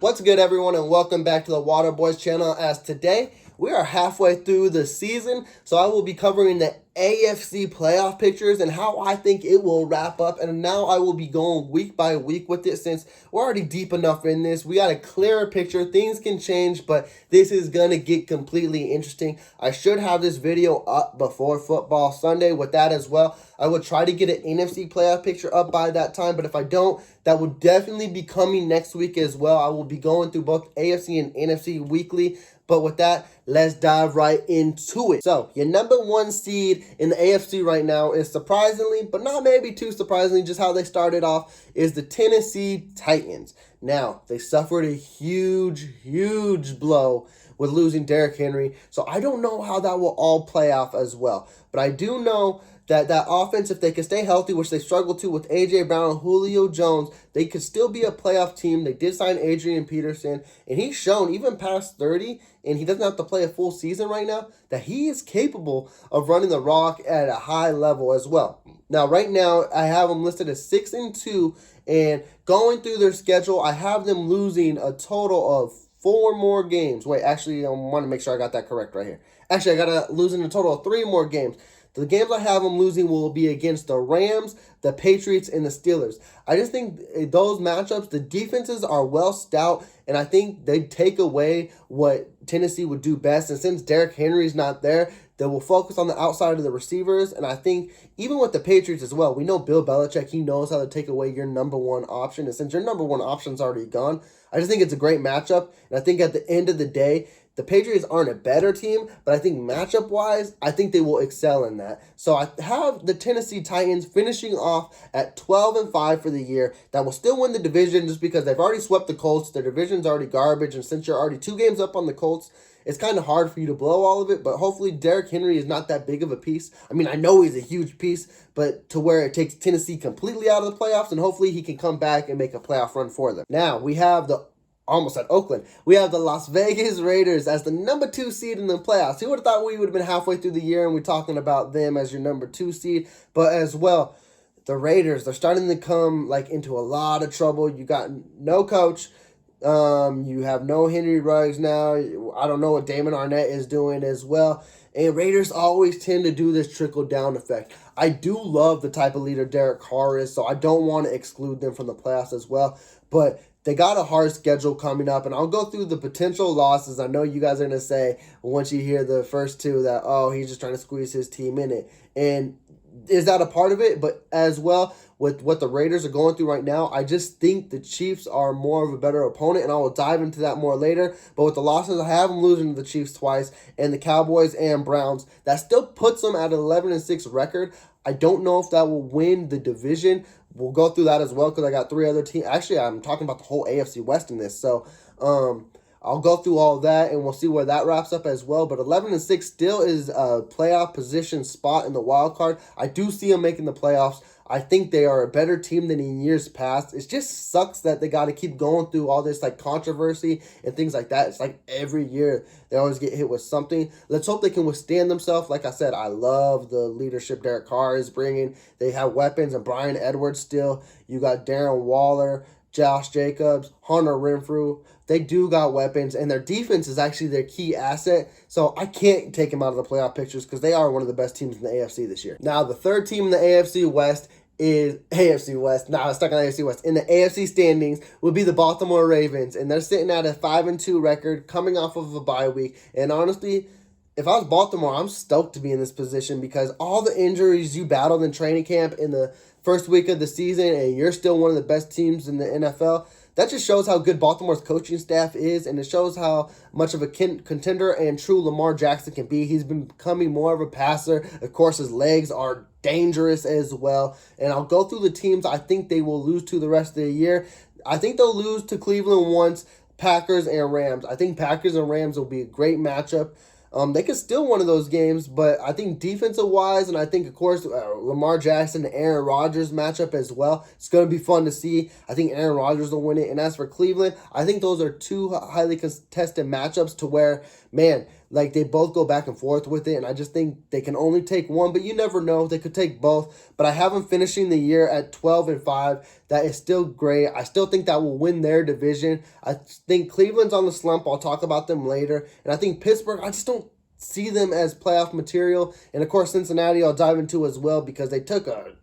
What's good, everyone, and welcome back to the Water Boys channel. As today we are halfway through the season, so I will be covering the AFC playoff pictures and how I think it will wrap up. And now I will be going week by week with it since we're already deep enough in this. We got a clearer picture. Things can change, but this is going to get completely interesting. I should have this video up before football Sunday with that as well. I will try to get an NFC playoff picture up by that time, but if I don't, that will definitely be coming next week as well. I will be going through both AFC and NFC weekly. But with that, let's dive right into it. So, your number one seed in the AFC right now is surprisingly, but not maybe too surprisingly, just how they started off, is the Tennessee Titans. Now, they suffered a huge blow with losing Derrick Henry. So, I don't know how that will all play off as well. But I do know that offense, if they can stay healthy, which they struggle to with A.J. Brown and Julio Jones, they could still be a playoff team. They did sign Adrian Peterson, and he's shown, even past 30, and he doesn't have to play a full season right now, that he is capable of running the rock at a high level as well. Now, right now, I have them listed as 6-2, and going through their schedule, I have them losing a total of 4 more games. Wait, actually, I want to make sure I got that correct right here. Actually, I got to losing a total of 3 more games. The games I have them losing will be against the Rams, the Patriots, and the Steelers. I just think those matchups, the defenses are well stout, and I think they take away what Tennessee would do best. And since Derrick Henry's not there, they will focus on the outside of the receivers. And I think even with the Patriots as well, we know Bill Belichick, he knows how to take away your number one option. And since your number one option's already gone, I just think it's a great matchup. And I think at the end of the day, the Patriots aren't a better team, but I think matchup-wise, I think they will excel in that. So I have the Tennessee Titans finishing off at 12-5 for the year. That will still win the division just because they've already swept the Colts. Their division's already garbage, and since you're already 2 games up on the Colts, it's kind of hard for you to blow all of it, but hopefully Derrick Henry is not that big of a piece. I mean, I know he's a huge piece, but to where it takes Tennessee completely out of the playoffs, and hopefully he can come back and make a playoff run for them. Now, we have almost at Oakland. We have the Las Vegas Raiders as the number 2 seed in the playoffs. Who would have thought we would have been halfway through the year and we're talking about them as your number 2 seed? But as well, the Raiders, they're starting to come into a lot of trouble. You got no coach. You have no Henry Ruggs now. I don't know what Damon Arnett is doing as well. And Raiders always tend to do this trickle-down effect. I do love the type of leader Derek Carr is, so I don't want to exclude them from the playoffs as well. But they got a hard schedule coming up, and I'll go through the potential losses. I know you guys are going to say, once you hear the first 2, that, oh, he's just trying to squeeze his team in it. And is that a part of it? But as well, with what the Raiders are going through right now, I just think the Chiefs are more of a better opponent, and I will dive into that more later. But with the losses, I have them losing to the Chiefs twice, and the Cowboys and Browns. That still puts them at an 11-6 record. I don't know if that will win the division. We'll go through that as well because I got 3 other teams. Actually, I'm talking about the whole AFC West in this. So I'll go through all of that, and we'll see where that wraps up as well. But 11-6 still is a playoff position spot in the wild card. I do see them making the playoffs. I think they are a better team than in years past. It just sucks that they got to keep going through all this controversy and things like that. It's every year they always get hit with something. Let's hope they can withstand themselves. Like I said, I love the leadership Derek Carr is bringing. They have weapons, and Brian Edwards still. You got Darren Waller, Josh Jacobs, Hunter Renfrew. They do got weapons, and their defense is actually their key asset. So I can't take them out of the playoff pictures because they are one of the best teams in the AFC this year. Now, the third team in the AFC West is AFC West. Nah, I'm stuck on AFC West. In the AFC standings would be the Baltimore Ravens, and they're sitting at a 5-2 record coming off of a bye week. And honestly, if I was Baltimore, I'm stoked to be in this position because all the injuries you battled in training camp in the first week of the season, and you're still one of the best teams in the NFL, that just shows how good Baltimore's coaching staff is, and it shows how much of a contender and true Lamar Jackson can be. He's been becoming more of a passer. Of course, his legs are dangerous as well. And I'll go through the teams I think they will lose to the rest of the year. I think they'll lose to Cleveland once, Packers and Rams. I think Packers and Rams will be a great matchup. They could steal one of those games, but I think defensive-wise, and I think, of course, Lamar Jackson and Aaron Rodgers matchup as well. It's going to be fun to see. I think Aaron Rodgers will win it. And as for Cleveland, I think those are 2 highly contested matchups to where, man, Like, they both go back and forth with it, and I just think they can only take one, but you never know. They could take both, but I have them finishing the year at 12-5. That is still great. I still think that will win their division. I think Cleveland's on the slump. I'll talk about them later. And I think Pittsburgh, I just don't see them as playoff material. And, of course, Cincinnati I'll dive into as well because they took a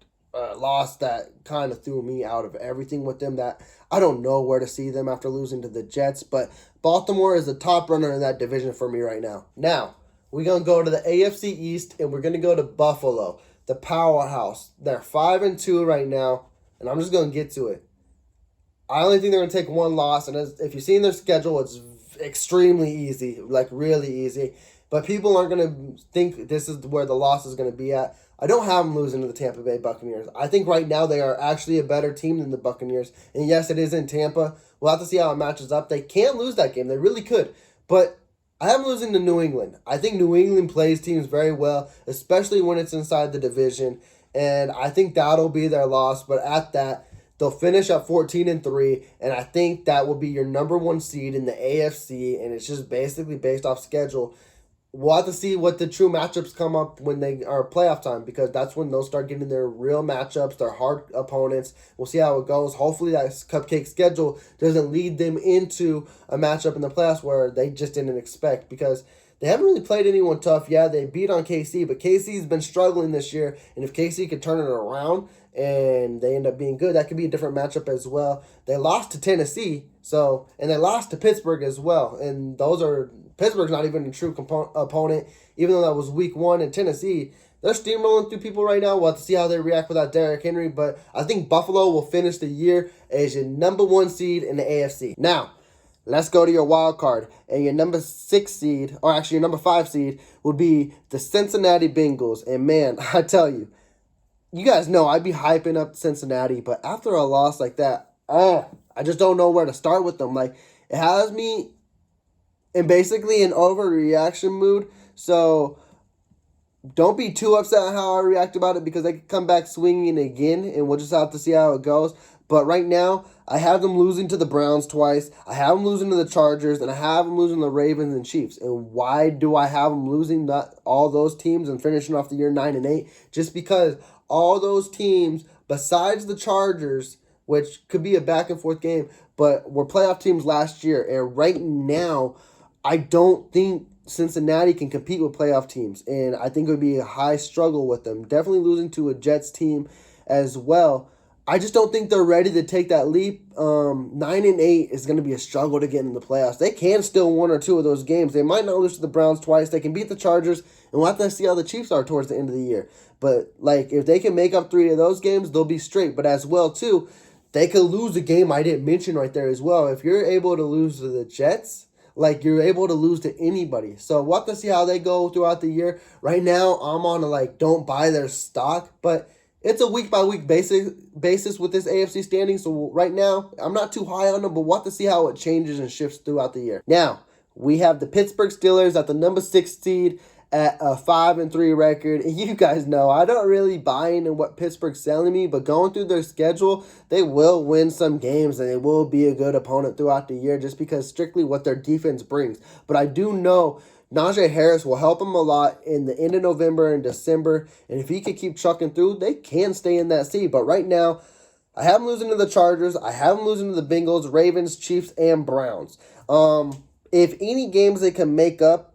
loss that kind of threw me out of everything with them, that I don't know where to see them after losing to the Jets. But Baltimore is the top runner in that division for me right now. Now, we're going to go to the AFC East, and we're going to go to Buffalo, the powerhouse. They're 5-2 right now, and I'm just going to get to it. I only think they're going to take one loss, and if you've seen their schedule, it's extremely easy, like really easy. But people aren't going to think this is where the loss is going to be at. I don't have them losing to the Tampa Bay Buccaneers. I think right now they are actually a better team than the Buccaneers. And yes, it is in Tampa. We'll have to see how it matches up. They can lose that game. They really could. But I have them losing to New England. I think New England plays teams very well, especially when it's inside the division. And I think that'll be their loss. But at that, they'll finish at 14-3. And I think that will be your number one seed in the AFC. And it's just basically based off schedule. We'll have to see what the true matchups come up when they are playoff time, because that's when they'll start getting their real matchups, their hard opponents. We'll see how it goes. Hopefully that cupcake schedule doesn't lead them into a matchup in the playoffs where they just didn't expect, because they haven't really played anyone tough. Yeah, they beat on KC, but KC's been struggling this year, and if KC could turn it around and they end up being good, that could be a different matchup as well. They lost to Tennessee, and they lost to Pittsburgh as well, and Pittsburgh's not even a true opponent, even though that was week 1 in Tennessee. They're steamrolling through people right now. We'll have to see how they react without Derrick Henry, but I think Buffalo will finish the year as your number 1 seed in the AFC. Now, let's go to your wild card, and your number 6 seed, or actually your number 5 seed, would be the Cincinnati Bengals. And man, I tell you, you guys know I'd be hyping up Cincinnati, but after a loss like that, I just don't know where to start with them. Like, it has me in basically an overreaction mood, so don't be too upset at how I react about it, because they could come back swinging again, and we'll just have to see how it goes. But right now, I have them losing to the Browns twice, I have them losing to the Chargers, and I have them losing to the Ravens and Chiefs. And why do I have them losing all those teams and finishing off the year 9-8? Just because all those teams, besides the Chargers, which could be a back-and-forth game, but were playoff teams last year, and right now, I don't think Cincinnati can compete with playoff teams, and I think it would be a high struggle with them. Definitely losing to a Jets team as well. I just don't think they're ready to take that leap. 9-8 is going to be a struggle to get in the playoffs. They can still 1 or 2 of those games. They might not lose to the Browns twice. They can beat the Chargers, and we'll have to see how the Chiefs are towards the end of the year. But if they can make up 3 of those games, they'll be straight. But as well, too, they could lose a game I didn't mention right there as well. If you're able to lose to the Jets, you're able to lose to anybody. So we'll have to see how they go throughout the year. Right now, I'm on don't buy their stock, but it's a week-by-week basis with this AFC standing. So right now, I'm not too high on them, but we'll have to see how it changes and shifts throughout the year. Now, we have the Pittsburgh Steelers at the number 6 seed at a 5-3 record. And you guys know I don't really buy into what Pittsburgh's selling me, but going through their schedule, they will win some games and they will be a good opponent throughout the year, just because strictly what their defense brings. But I do know Najee Harris will help them a lot in the end of November and December, and if he can keep trucking through, they can stay in that seed. But right now, I have them losing to the Chargers, I have them losing to the Bengals, Ravens, Chiefs, and Browns. If any games they can make up,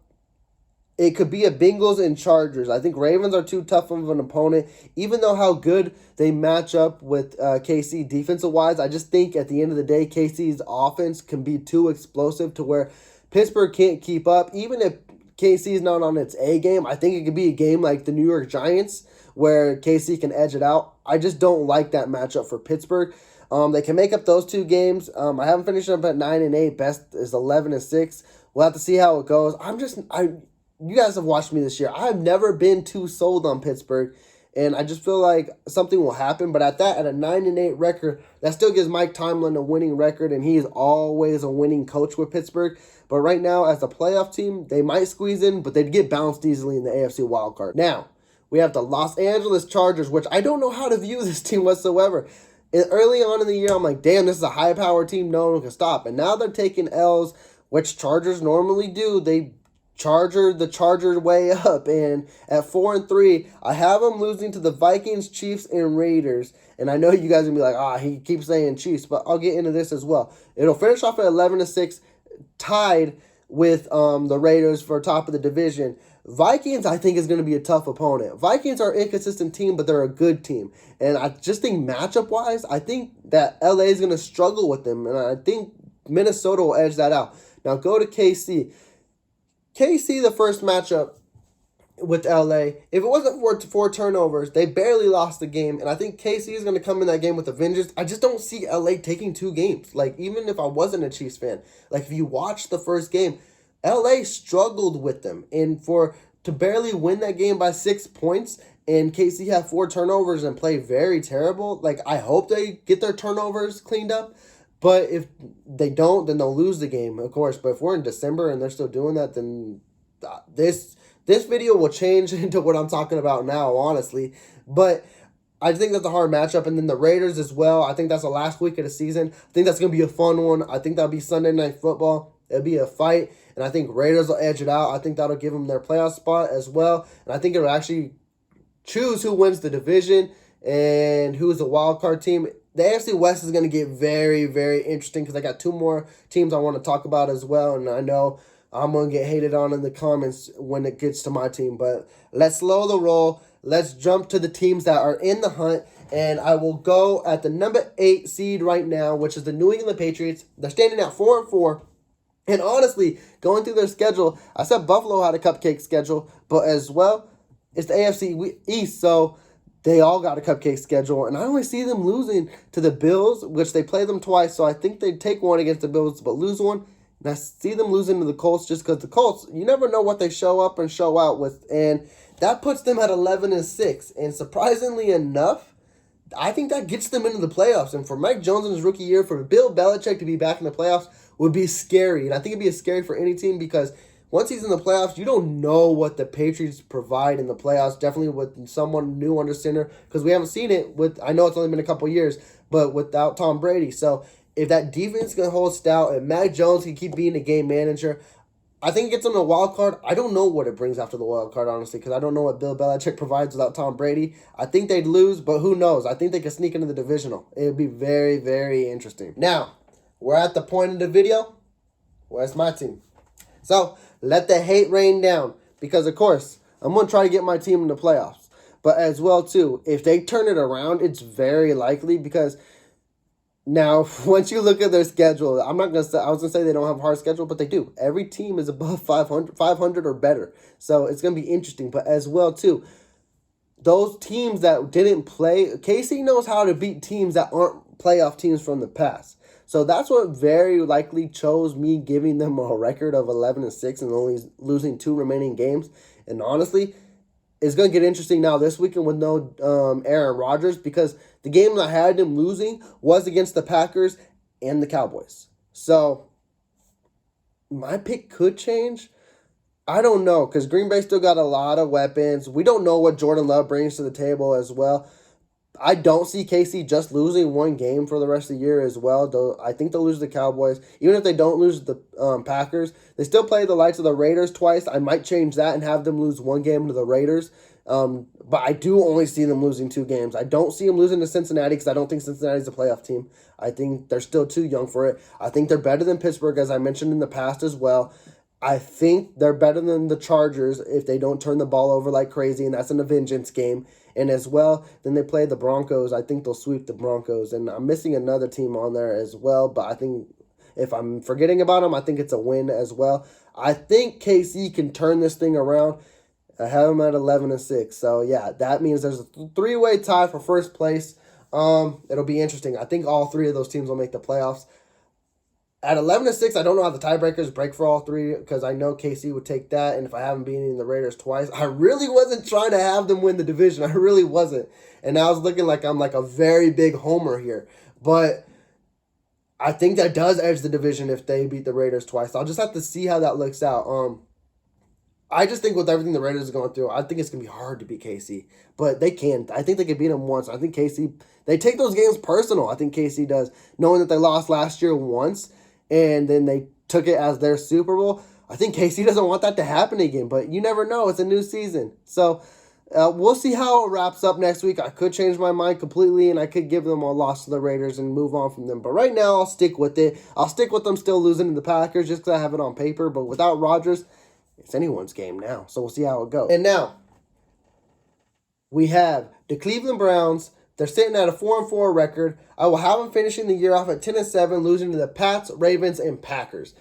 it could be a Bengals and Chargers. I think Ravens are too tough of an opponent, even though how good they match up with KC defensive-wise. I just think at the end of the day, KC's offense can be too explosive to where Pittsburgh can't keep up. Even if KC's not on its A game, I think it could be a game like the New York Giants where KC can edge it out. I just don't like that matchup for Pittsburgh. They can make up those 2 games. I haven't finished up at 9-8. Best is 11-6. We'll have to see how it goes. You guys have watched me this year. I've never been too sold on Pittsburgh, and I just feel like something will happen. But at a 9-8 record, that still gives Mike Tomlin a winning record, and he is always a winning coach with Pittsburgh. But right now, as a playoff team, they might squeeze in, but they'd get bounced easily in the AFC wildcard. Now, we have the Los Angeles Chargers, which I don't know how to view this team whatsoever. Early on in the year, I'm like, damn, this is a high-power team. No one can stop. And now they're taking L's, which Chargers normally do. They the Chargers way up, and at 4-3, I have them losing to the Vikings, Chiefs, and Raiders. And I know you guys are gonna be like, he keeps saying Chiefs, but I'll get into this as well. It'll finish off at 11-6, tied with the Raiders for top of the division. Vikings, I think, is going to be a tough opponent. Vikings are an inconsistent team, but they're a good team. And I just think matchup-wise, I think that LA is going to struggle with them, and I think Minnesota will edge that out. Now go to KC. KC, the first matchup with LA, if it wasn't for 4 turnovers, they barely lost the game, and I think KC is going to come in that game with a vengeance. I just don't see LA taking 2 games. Like, even if I wasn't a Chiefs fan, like, if you watch the first game, LA struggled with them, and to barely win that game by 6 points, and KC have 4 turnovers and play very terrible. Like, I hope they get their turnovers cleaned up, but if they don't, then they'll lose the game, of course. But if we're in December and they're still doing that, then this video will change into what I'm talking about now, honestly. But I think that's a hard matchup. And then the Raiders as well. I think that's the last week of the season. I think that's going to be a fun one. I think that'll be Sunday Night Football. It'll be a fight. And I think Raiders will edge it out. I think that'll give them their playoff spot as well. And I think it'll actually choose who wins the division and who is the wild card team. The AFC West is going to get very, very interesting because I got 2 more teams I want to talk about as well. And I know I'm going to get hated on in the comments when it gets to my team. But let's slow the roll. Let's jump to the teams that are in the hunt. And I will go at the number 8 seed right now, which is the New England Patriots. They're standing at 4-4. And honestly, going through their schedule, I said Buffalo had a cupcake schedule, but as well, it's the AFC East, so they all got a cupcake schedule. And I only see them losing to the Bills, which they play them twice, so I think they'd take one against the Bills, but lose one. And I see them losing to the Colts just because the Colts, you never know what they show up and show out with. And that puts them at 11-6. And surprisingly enough, I think that gets them into the playoffs. And for Mike Jones in his rookie year, for Bill Belichick to be back in the playoffs would be scary. And I think it'd be scary for any team because once he's in the playoffs, you don't know what the Patriots provide in the playoffs, definitely with someone new under center, because we haven't seen it with, I know it's only been a couple years, but without Tom Brady. So if that defense can hold stout and Mac Jones can keep being a game manager, I think it gets them a wild card. I don't know what it brings after the wild card, honestly, because I don't know what Bill Belichick provides without Tom Brady. I think they'd lose, but who knows? I think they could sneak into the divisional. It would be very, very interesting. Now, we're at the point of the video. Where's my team? So, let the hate rain down, because, of course, I'm going to try to get my team in the playoffs. But as well, too, if they turn it around, it's very likely because now, once you look at their schedule, I'm not going to say, I was going to say they don't have a hard schedule, but they do. Every team is above 500 or better. So, it's going to be interesting. But as well, too, those teams that didn't play, KC knows how to beat teams that aren't playoff teams from the past. So that's what very likely chose me giving them a record of 11-6 and only losing 2 remaining games. And honestly, it's going to get interesting now this weekend with no Aaron Rodgers, because the game that I had them losing was against the Packers and the Cowboys. So my pick could change. I don't know, because Green Bay still got a lot of weapons. We don't know what Jordan Love brings to the table as well. I don't see KC just losing 1 game for the rest of the year as well, though I think they'll lose the Cowboys. Even if they don't lose the Packers, they still play the likes of the Raiders twice. I might change that and have them lose 1 game to the Raiders. But I do only see them losing 2 games. I don't see them losing to Cincinnati because I don't think Cincinnati's a playoff team. I think they're still too young for it. I think they're better than Pittsburgh, as I mentioned in the past as well. I think they're better than the Chargers if they don't turn the ball over like crazy, and that's in a vengeance game. And as well, then they play the Broncos. I think they'll sweep the Broncos. And I'm missing another team on there as well, but I think if I'm forgetting about them, I think it's a win as well. I think KC can turn this thing around. I have them at 11-6. So, yeah, that means there's a 3-way tie for first place. It'll be interesting. I think all 3 of those teams will make the playoffs. At 11-6, I don't know how the tiebreakers break for all 3 because I know KC would take that. And if I haven't beaten the Raiders twice, I really wasn't trying to have them win the division. I really wasn't. And I was looking like I'm like a very big homer here. But I think that does edge the division if they beat the Raiders twice. I'll just have to see how that looks out. I just think with everything the Raiders are going through, I think it's going to be hard to beat KC. But they can. I think they can beat them once. I think KC, they take those games personal. I think KC does. Knowing that they lost last year once, and then they took it as their Super Bowl. I think KC doesn't want that to happen again, but you never know. It's a new season. So we'll see how it wraps up next week. I could change my mind completely, and I could give them a loss to the Raiders and move on from them. But right now, I'll stick with it. I'll stick with them still losing to the Packers just because I have it on paper. But without Rodgers, it's anyone's game now. So we'll see how it goes. And now, we have the Cleveland Browns. They're sitting at a 4-4 record. I will have them finishing the year off at 10-7, losing to the Pats, Ravens, and Packers.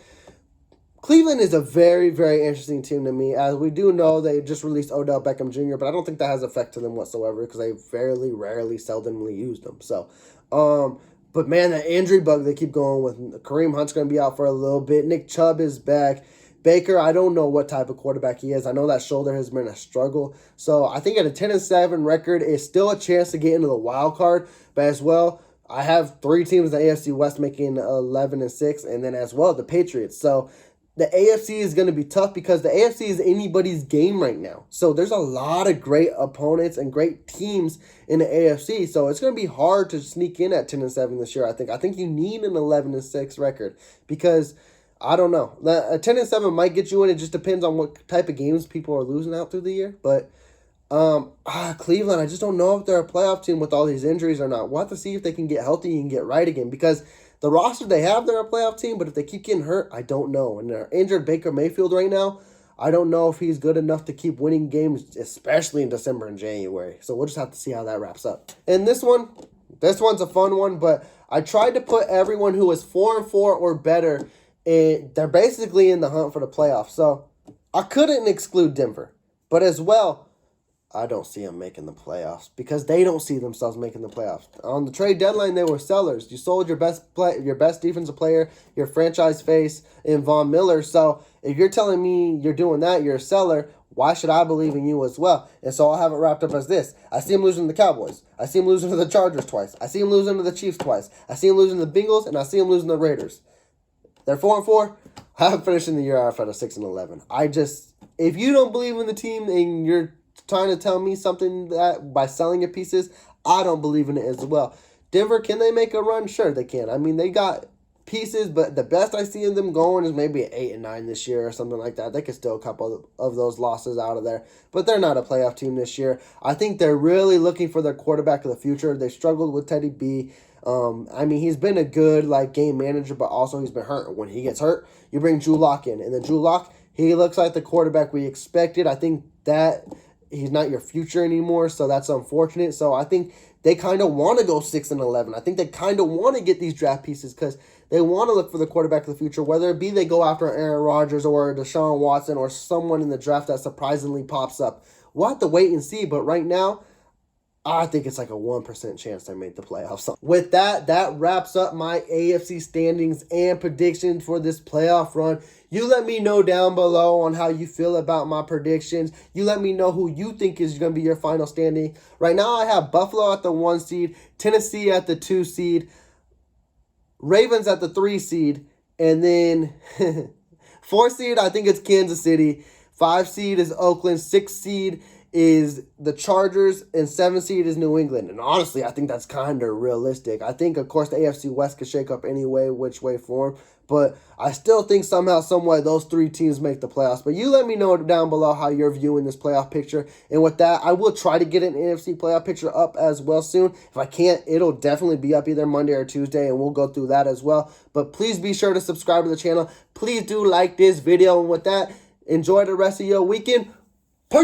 Cleveland is a very, very interesting team to me. As we do know, they just released Odell Beckham Jr., but I don't think that has effect to them whatsoever because they fairly, rarely, seldomly use them. So, but man, that injury bug they keep going with. Kareem Hunt's going to be out for a little bit. Nick Chubb is back. Baker, I don't know what type of quarterback he is. I know that shoulder has been a struggle. So I think at a 10-7 record, it's still a chance to get into the wild card. But as well, I have 3 teams in the AFC West making 11-6, and then as well the Patriots. So the AFC is going to be tough because the AFC is anybody's game right now. So there's a lot of great opponents and great teams in the AFC. So it's going to be hard to sneak in at 10-7 this year, I think. I think you need an 11-6 record because, I don't know. A 10-7 might get you in. It just depends on what type of games people are losing out through the year. But Cleveland, I just don't know if they're a playoff team with all these injuries or not. We'll have to see if they can get healthy and get right again because the roster they have, they're a playoff team, but if they keep getting hurt, I don't know. And they're injured Baker Mayfield right now. I don't know if he's good enough to keep winning games, especially in December and January. So we'll just have to see how that wraps up. And this one's a fun one, but I tried to put everyone who is 4-4 or better, and they're basically in the hunt for the playoffs. So I couldn't exclude Denver, but as well, I don't see them making the playoffs because they don't see themselves making the playoffs. On the trade deadline, they were sellers. You sold your best defensive player, your franchise face, in Von Miller. So if you're telling me you're doing that, you're a seller, why should I believe in you as well? And so I'll have it wrapped up as this. I see him losing to the Cowboys. I see him losing to the Chargers twice. I see him losing to the Chiefs twice. I see him losing to the Bengals, and I see him losing to the Raiders. They're 4-4. I have finishing the year off at a 6-11. If you don't believe in the team and you're trying to tell me something that by selling your pieces, I don't believe in it as well. Denver, can they make a run? Sure, they can. I mean, they got pieces, but the best I see in them going is maybe an 8-9 this year or something like that. They could steal a couple of those losses out of there, but they're not a playoff team this year. I think they're really looking for their quarterback of the future. They struggled with Teddy B. I mean, he's been a good game manager, but also he's been hurt. When he gets hurt, you bring Drew Lock in, and then Drew Lock, he looks like the quarterback we expected. I think that he's not your future anymore, so that's unfortunate. So I think they kind of want to go 6-11. I think they kind of want to get these draft pieces because they want to look for the quarterback of the future, whether it be they go after Aaron Rodgers or Deshaun Watson or someone in the draft that surprisingly pops up. We'll have to wait and see, but right now, I think it's like a 1% chance they make the playoffs. With that wraps up my AFC standings and predictions for this playoff run. You let me know down below on how you feel about my predictions. You let me know who you think is going to be your final standing. Right now, I have Buffalo at the 1 seed, Tennessee at the 2 seed, Ravens at the 3 seed, and then 4 seed, I think it's Kansas City. 5 seed is Oakland. 6 seed is the Chargers, and 7 seed is New England. And honestly, I think that's kind of realistic. I think, of course, the AFC West could shake up any way, which way, form. But I still think somehow, someway, those 3 teams make the playoffs. But you let me know down below how you're viewing this playoff picture. And with that, I will try to get an NFC playoff picture up as well soon. If I can't, it'll definitely be up either Monday or Tuesday, and we'll go through that as well. But please be sure to subscribe to the channel. Please do like this video. And with that, enjoy the rest of your weekend.